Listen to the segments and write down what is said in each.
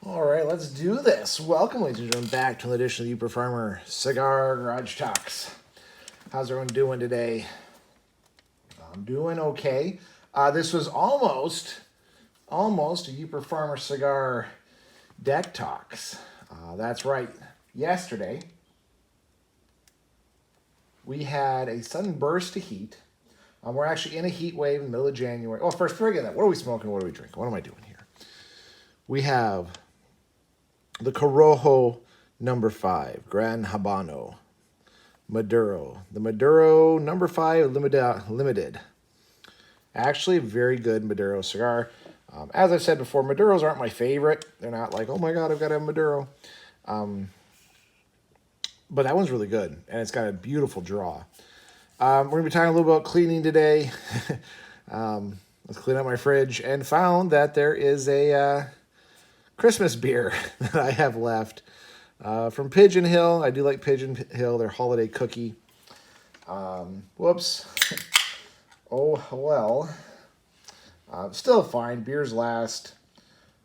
All right, let's do this. Welcome, ladies and gentlemen, back to an edition of the Uper Farmer Cigar Garage Talks. How's everyone doing today? I'm doing okay. This was almost a Uper Farmer Cigar Deck Talks. That's right. Yesterday, we had a sudden burst of heat. We're actually in a heat wave in the middle of January. Oh, first, forget that. What are we smoking? What are we drinking? What am I doing here? We have the Corojo number 5, Gran Habano, Maduro. The Maduro number 5 limited. Actually, a very good Maduro cigar. As I've said before, Maduros aren't my favorite. They're not like, oh my God, I've got to have Maduro. But that one's really good, and it's got a beautiful draw. We're going to be talking a little about cleaning today. Let's clean up my fridge and found that there is a Christmas beer that I have left from Pigeon Hill. I do like Pigeon Hill, their holiday cookie. Whoops. Oh, well. Still fine. Beers last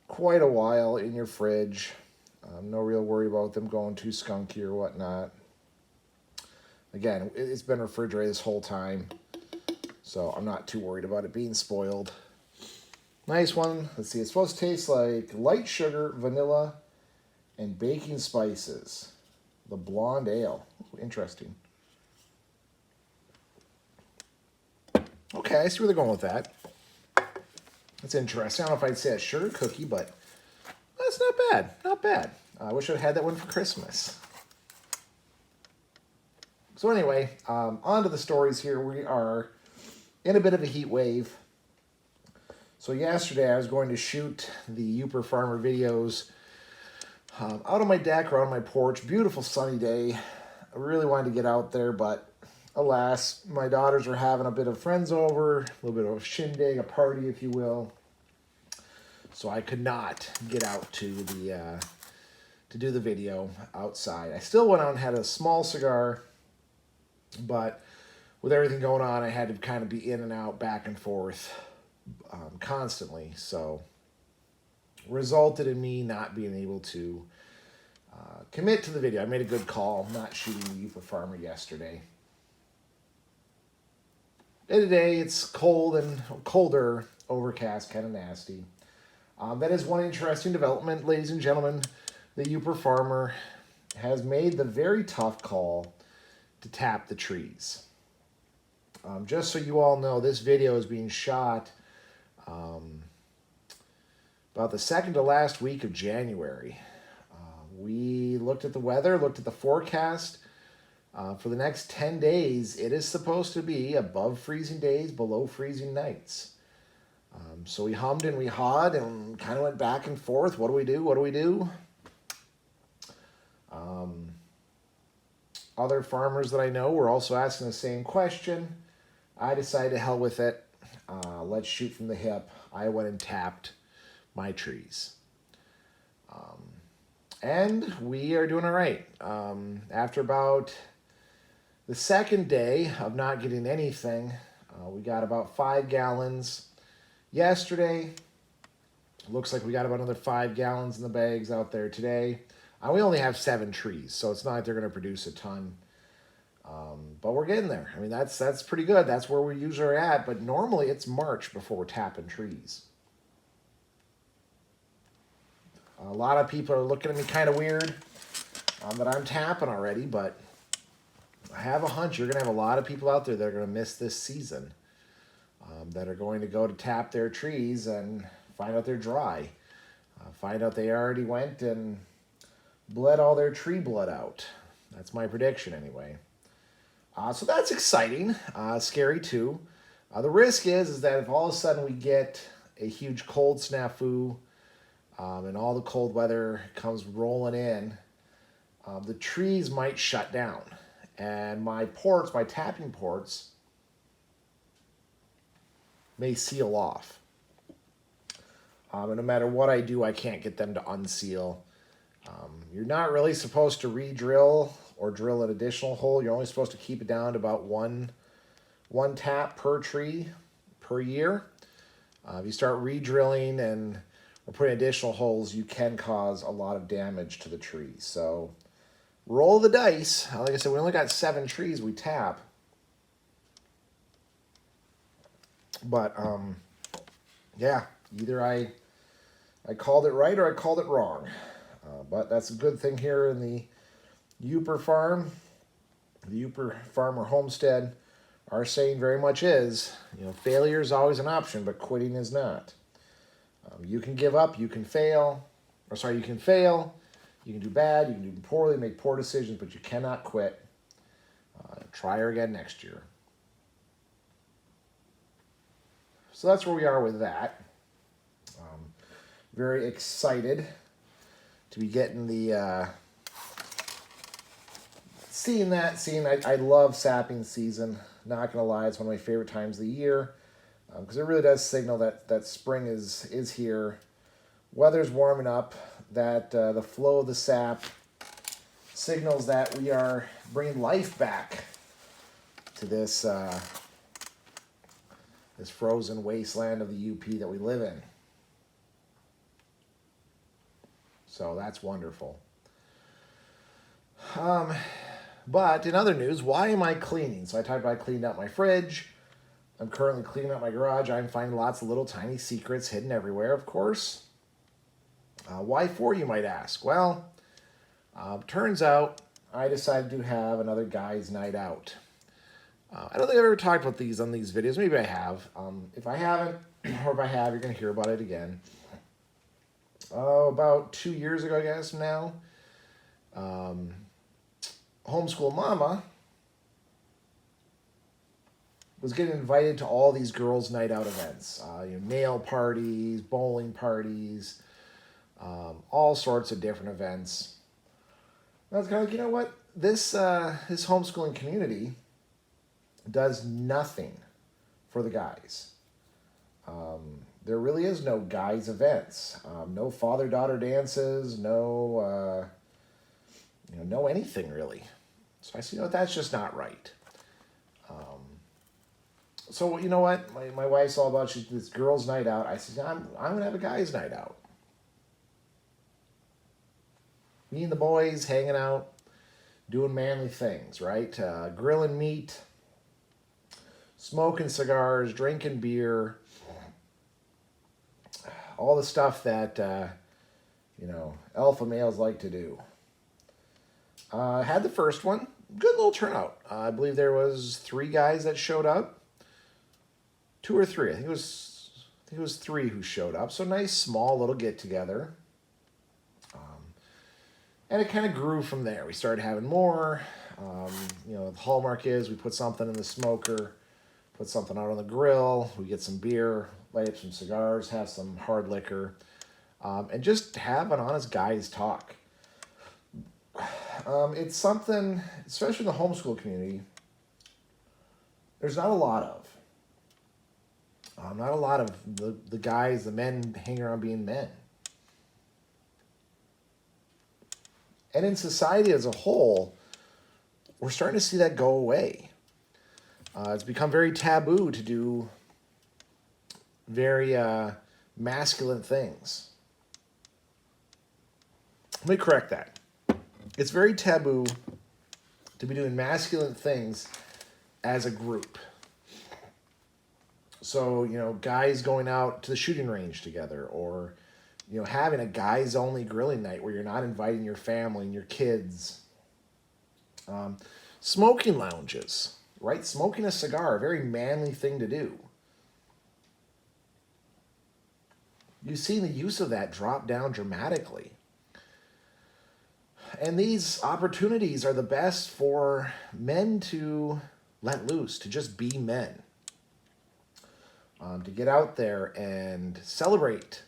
quite a while in your fridge. No real worry about them going too skunky or whatnot. Again, it's been refrigerated this whole time, so I'm not too worried about it being spoiled. Nice one. Let's see. It's supposed to taste like light sugar, vanilla, and baking spices. The blonde ale. Ooh, interesting. Okay, I see where they're going with that. That's interesting. I don't know if I'd say a sugar cookie, but that's not bad. Not bad. I wish I'd had that one for Christmas. So anyway, on to the stories here. We are in a bit of a heat wave. So yesterday I was going to shoot the Uper Farmer videos out on my deck or on my porch. Beautiful sunny day. I really wanted to get out there, but alas, my daughters were having a bit of friends over, a little bit of a shindig, a party, if you will. So I could not get out to the to do the video outside. I still went out and had a small cigar, but with everything going on, I had to kind of be in and out, back and forth constantly. So resulted in me not being able to commit to the video. I made a good call not shooting the Uper Farmer yesterday. And today it's cold and colder, overcast, kind of nasty. That is one interesting development, ladies and gentlemen. The Uper Farmer has made the very tough call to tap the trees. Just so you all know, this video is being shot about the second to last week of January. We looked at the weather, looked at the forecast. For the next 10 days, it is supposed to be above freezing days, below freezing nights. So we hummed and we hawed and kind of went back and forth. What do we do? What do we do? Other farmers that I know were also asking the same question. I decided to hell with it. Let's shoot from the hip. I went and tapped my trees. And we are doing all right. After about the second day of not getting anything, we got about 5 gallons yesterday. Looks like we got about another 5 gallons in the bags out there today. We only have 7 trees, so it's not like they're going to produce a ton. But we're getting there. I mean, that's pretty good. That's where we usually are at. But normally it's March before we're tapping trees. A lot of people are looking at me kind of weird that I'm tapping already, but I have a hunch you're going to have a lot of people out there that are going to miss this season, that are going to go to tap their trees and find out they're dry, find out they already went and bled all their tree blood out. That's my prediction anyway. So that's exciting, scary too. The risk is that if all of a sudden we get a huge cold snafu and all the cold weather comes rolling in, the trees might shut down. And my ports, my tapping ports, may seal off. And no matter what I do, I can't get them to unseal. You're not really supposed to re-drill or drill an additional hole. You're only supposed to keep it down to about one tap per tree per year. If you start re-drilling and or putting additional holes, you can cause a lot of damage to the tree. So roll the dice. Like I said, we only got 7 trees we tap. But yeah, either I called it right or I called it wrong. But that's a good thing here in the Uper farm, the Uper farmer homestead. Our saying very much is, failure is always an option, but quitting is not. You can give up, you can fail, you can fail, you can do bad, you can do poorly, make poor decisions, but you cannot quit. Try her again next year. So that's where we are with that. Very excited to be getting the seeing. I love sapping season. Not gonna lie, it's one of my favorite times of the year because it really does signal that spring is here. Weather's warming up. That the flow of the sap signals that we are bringing life back to this this frozen wasteland of the UP that we live in. So that's wonderful. But in other news, why am I cleaning? So I talked about I cleaned out my fridge. I'm currently cleaning out my garage. I'm finding lots of little tiny secrets hidden everywhere, of course. Why for, you might ask? Well, turns out I decided to have another guy's night out. I don't think I've ever talked about these on these videos. Maybe I have. If I haven't, or if I have, you're going to hear about it again. About 2 years ago, I guess now, homeschool mama was getting invited to all these girls' night out events, nail parties, bowling parties, all sorts of different events. And I was kind of like, you know what? This homeschooling community does nothing for the guys. There really is no guys events, no father-daughter dances, no anything really. So I said, that's just not right. So you know what? My wife's all about this girls' night out. I said, I'm gonna have a guys' night out. Me and the boys hanging out, doing manly things, right? Grilling meat, smoking cigars, drinking beer, all the stuff that alpha males like to do. Had the first one, good little turnout. I believe there was 3 guys that showed up. 2 or 3, I think it was 3 who showed up. So nice small little get together. And it kind of grew from there. We started having more. The hallmark is we put something in the smoker, put something out on the grill, we get some beer, light up some cigars, have some hard liquor, and just have an honest guys talk. It's something, especially in the homeschool community, there's not a lot of. Not a lot of the guys, the men hanging around being men. And in society as a whole, we're starting to see that go away. It's become very taboo to do very masculine things. Let me correct that. It's very taboo to be doing masculine things as a group. So, guys going out to the shooting range together, or, having a guys-only grilling night where you're not inviting your family and your kids. Smoking lounges, right? Smoking a cigar, a very manly thing to do. You've seen the use of that drop down dramatically. And these opportunities are the best for men to let loose, to just be men. To get out there and celebrate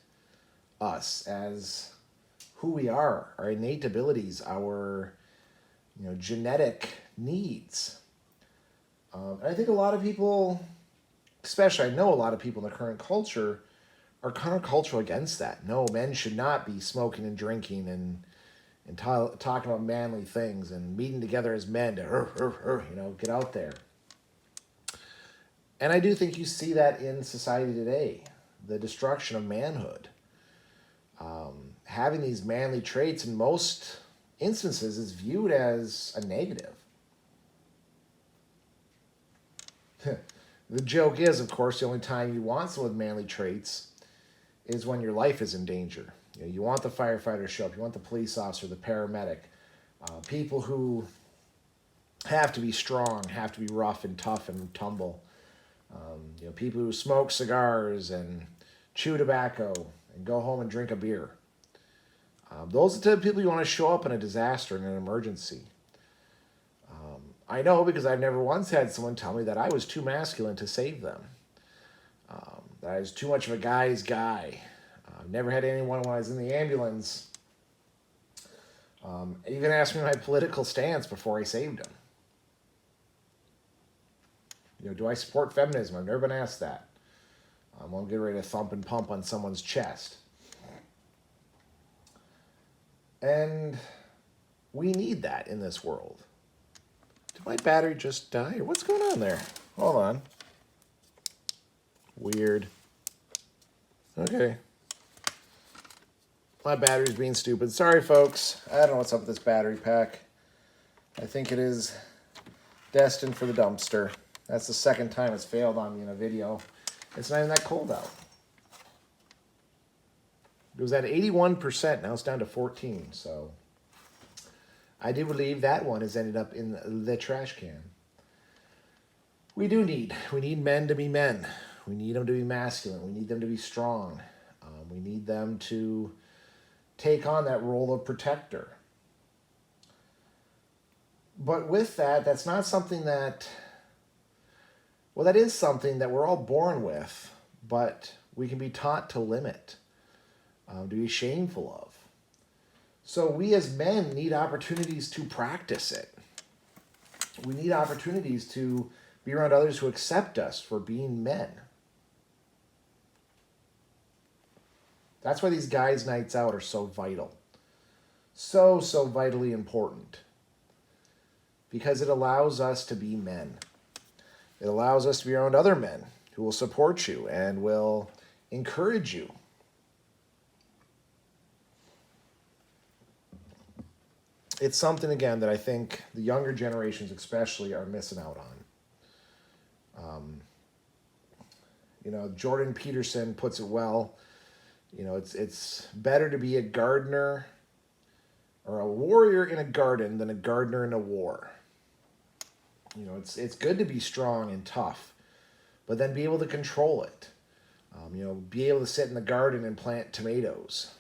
us as who we are, our innate abilities, our genetic needs. And I think a lot of people, especially I know a lot of people in the current culture, are countercultural against that. No, men should not be smoking and drinking and talking about manly things and meeting together as men to get out there. And I do think you see that in society today, the destruction of manhood. Having these manly traits in most instances is viewed as a negative. The joke is, of course, the only time you want someone with manly traits is when your life is in danger. You want the firefighter to show up. You want the police officer, the paramedic, people who have to be strong, have to be rough and tough and tumble. People who smoke cigars and chew tobacco and go home and drink a beer. Those are the type of people you want to show up in a disaster, in an emergency. I know because I've never once had someone tell me that I was too masculine to save them. That I was too much of a guy's guy. I've never had anyone when I was in the ambulance even ask me my political stance before I saved them. Do I support feminism? I've never been asked that. I'll get ready to thump and pump on someone's chest. And we need that in this world. Did my battery just die? Or what's going on there? Hold on. Weird. Okay. My battery's being stupid. Sorry, folks. I don't know what's up with this battery pack. I think it is destined for the dumpster. That's the second time it's failed on me in a video. It's not even that cold out. It was at 81%. Now it's down to 14. So I do believe that one has ended up in the trash can. We need men to be men. We need them to be masculine. We need them to be strong. We need them to take on that role of protector. But with that, that's not something that, well, that is something that we're all born with, but we can be taught to limit, to be shameful of. So we as men need opportunities to practice it. We need opportunities to be around others who accept us for being men. That's why these guys' nights out are so vital. So vitally important. Because it allows us to be men. It allows us to be around other men who will support you and will encourage you. It's something, again, that I think the younger generations especially are missing out on. Jordan Peterson puts it well. It's better to be a gardener or a warrior in a garden than a gardener in a war. It's good to be strong and tough, but then be able to control it. Be able to sit in the garden and plant tomatoes.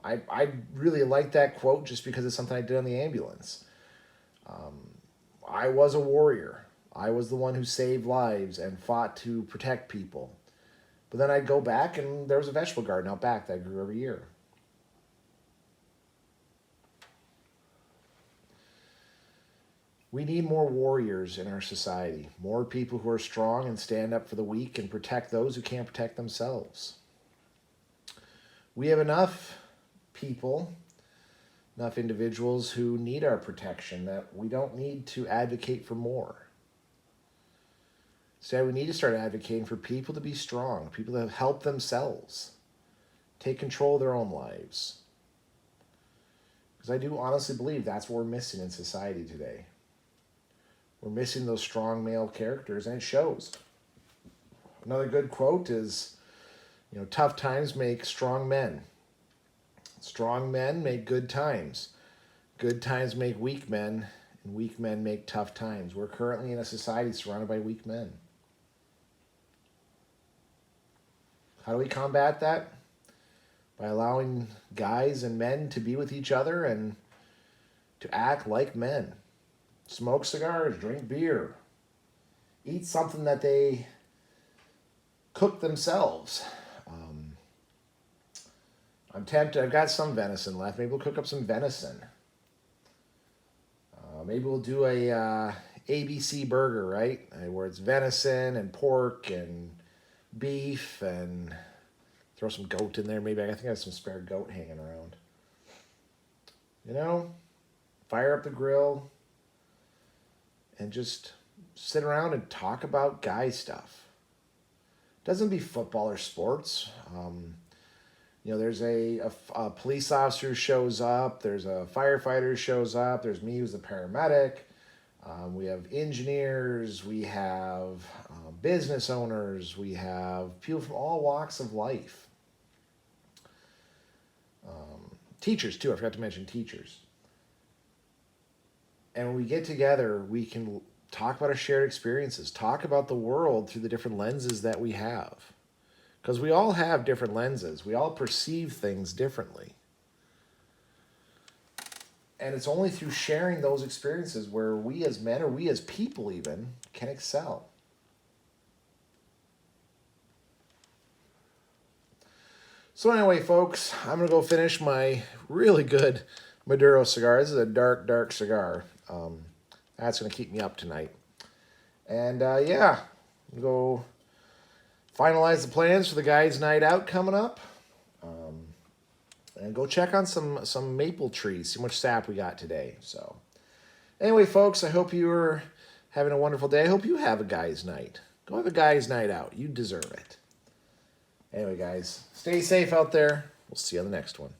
I really like that quote just because it's something I did on the ambulance. I was a warrior. I was the one who saved lives and fought to protect people. But then I'd go back and there was a vegetable garden out back that I grew every year. We need more warriors in our society, more people who are strong and stand up for the weak and protect those who can't protect themselves. We have enough people, enough individuals who need our protection that we don't need to advocate for more. Instead, we need to start advocating for people to be strong, people that help themselves, take control of their own lives. Because I do honestly believe that's what we're missing in society today. We're missing those strong male characters, and it shows. Another good quote is, tough times make strong men. Strong men make good times. Good times make weak men, and weak men make tough times. We're currently in a society surrounded by weak men. How do we combat that? By allowing guys and men to be with each other and to act like men. Smoke cigars, drink beer, eat something that they cook themselves. I'm tempted. I've got some venison left. Maybe we'll cook up some venison. Maybe we'll do a ABC burger, right? Where it's venison and pork and beef and throw some goat in there. Maybe I think I have some spare goat hanging around. Fire up the grill and just sit around and talk about guy stuff. Doesn't be football or sports. You know, there's a police officer who shows up, there's a firefighter who shows up, there's me who's the paramedic, we have engineers, we have business owners, we have people from all walks of life. Teachers, too. I forgot to mention teachers. And when we get together, we can talk about our shared experiences, talk about the world through the different lenses that we have. Because we all have different lenses. We all perceive things differently. And it's only through sharing those experiences where we as men, or we as people even, can excel. So anyway, folks, I'm going to go finish my really good Maduro cigar. This is a dark, dark cigar. That's going to keep me up tonight. And yeah, go finalize the plans for the guys' night out coming up. And go check on some maple trees, see how much sap we got today. So anyway, folks, I hope you're having a wonderful day. I hope you have a guys' night. Go have a guys' night out. You deserve it. Anyway, guys, stay safe out there. We'll see you on the next one.